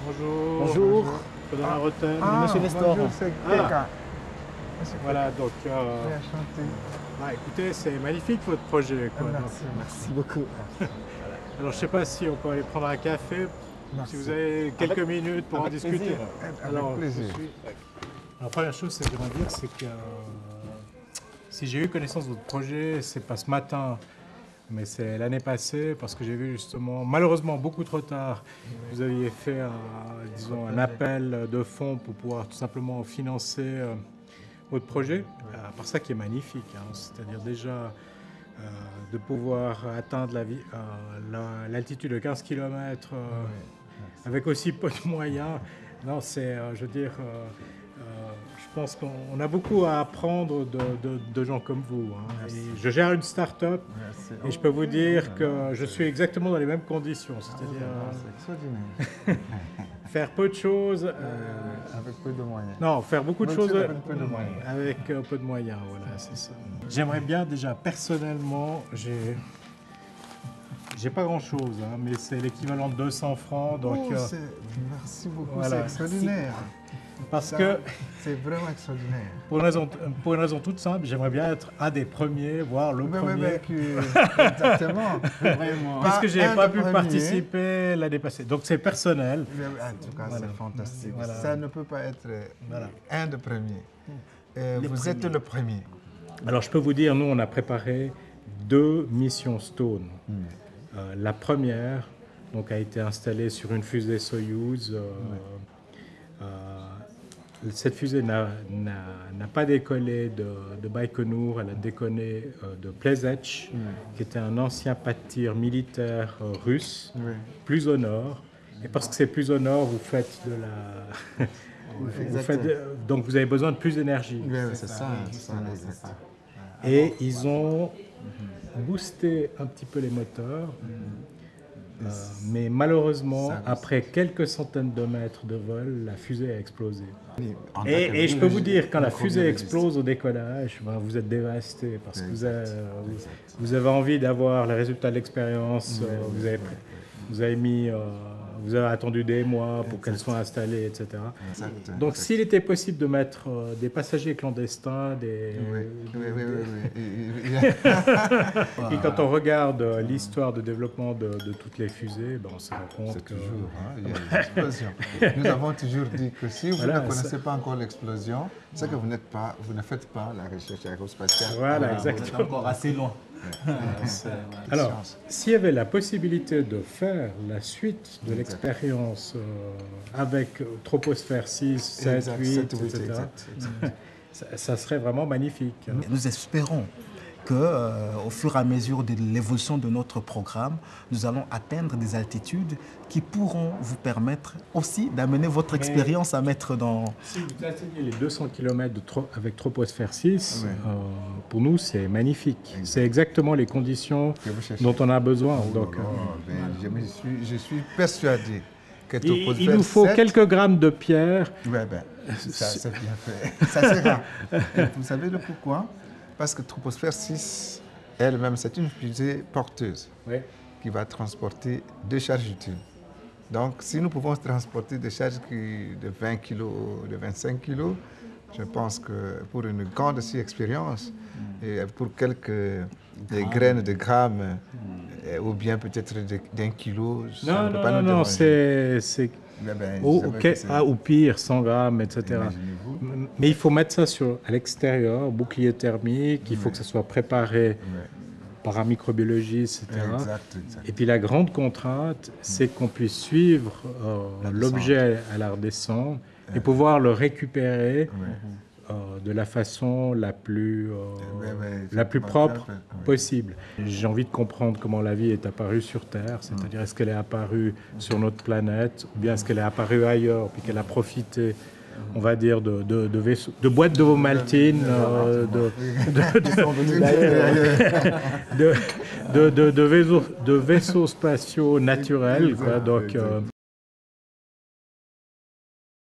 Bonjour. Bonjour. Bonjour. Colonel Rotten. Monsieur Nestor. Bonjour, c'est Keka. Voilà, donc, Enchanté. écoutez, c'est magnifique votre projet, quoi. Merci. Merci beaucoup. Alors, je ne sais pas si on peut aller prendre un café, Merci. si vous avez quelques minutes pour en avec discuter. plaisir. Avec plaisir. La première chose que j'aimerais dire, c'est que si j'ai eu connaissance de votre projet, c'est pas ce matin, mais c'est l'année passée, parce que j'ai vu justement, malheureusement beaucoup trop tard, vous aviez fait disons, un appel de fonds pour pouvoir tout simplement financer votre projet. Par ça qui est magnifique, hein, c'est-à-dire déjà de pouvoir atteindre l'altitude de 15 km avec aussi peu de moyens. Non, c'est, je veux dire, je pense qu'on a beaucoup à apprendre de gens comme vous. Hein. Et je gère une start-up et je peux vous dire que je suis exactement dans les mêmes conditions, c'est-à-dire C'est extraordinaire. faire peu de choses. Avec peu de moyens. Non, faire beaucoup de choses Avec peu de moyens. avec peu de moyens, voilà, c'est ça. J'aimerais bien déjà, personnellement, j'ai pas grand-chose, hein, mais c'est l'équivalent de 200 francs, donc... Oh, merci beaucoup, voilà. c'est extraordinaire. parce Ça, que, c'est vraiment extraordinaire. pour une raison toute simple, j'aimerais bien être un des premiers, voire le premier. Exactement. Vraiment. Parce que je n'ai Un pas des pu premiers. participer l'année passée. Donc c'est personnel. En tout cas, Voilà. c'est fantastique. Voilà. Ça ne peut pas être Voilà. un des premiers. Vous premiers. êtes le premier. Alors je peux vous dire, nous on a préparé 2 missions Stone. La première donc, a été installée sur une fusée Soyouz. Cette fusée n'a pas décollé de Baïkonour, elle a décollé de Plesetch, qui était un ancien pas de tir militaire russe, Oui. plus au nord. Et parce que c'est plus au nord, vous faites de la... donc vous avez besoin de plus d'énergie. Oui, c'est ça. Exact. Et ils ont boosté un petit peu les moteurs. Mais malheureusement, après quelques centaines de mètres de vol, la fusée a explosé. Et je peux vous dire, quand la fusée explose au décollage, ben, vous êtes dévasté parce que vous avez envie d'avoir les résultats de l'expérience. Vous avez attendu des mois pour qu'elle soit installée, etc. Donc, s'il était possible de mettre des passagers clandestins, et quand on regarde l'histoire de développement de toutes les fusées, ben, on se rend compte que... Toujours, il y a une explosion. Nous avons toujours dit que si vous ne connaissez pas encore l'explosion, c'est que vous ne faites pas la recherche aérospatiale. Voilà, Vous êtes exactement. encore assez loin. Alors, s'il y avait la possibilité de faire la suite de l'expérience avec Troposphère 6, 7, 8, etc., ça serait vraiment magnifique. Hein. Nous espérons qu'au fur et à mesure de l'évolution de notre programme, nous allons atteindre des altitudes qui pourront vous permettre aussi d'amener votre expérience à mettre dans... Si vous atteignez les 200 km avec Troposphère 6, pour nous, c'est magnifique. C'est exactement les conditions dont on a besoin. Donc, je suis persuadé que il nous faut quelques grammes de pierre. Ouais, ça, c'est bien fait. Ça, c'est rare. Vous savez le pourquoi? Parce que Troposphère 6, elle-même, c'est une fusée porteuse qui va transporter 2 charges utiles. Donc, si nous pouvons transporter des charges de 20 kg, de 25 kg, je pense que pour une grande expérience, et pour quelques graines de grammes, ou bien peut-être d'1 kilo, ça ne peut pas nous déranger. c'est ou pire, 100 grammes, etc. Mais il faut mettre ça à l'extérieur, bouclier thermique, il faut que ça soit préparé par un microbiologiste, etc. Et puis la grande contrainte, c'est qu'on puisse suivre l'objet à la redescente et pouvoir le récupérer de la façon la plus propre possible. J'ai envie de comprendre comment la vie est apparue sur Terre, c'est-à-dire est-ce qu'elle est apparue sur notre planète, ou bien est-ce qu'elle est apparue ailleurs, puis qu'elle a profité, on va dire, de boîtes de Vomaltine, de vaisseaux spatiaux naturels, quoi. Donc,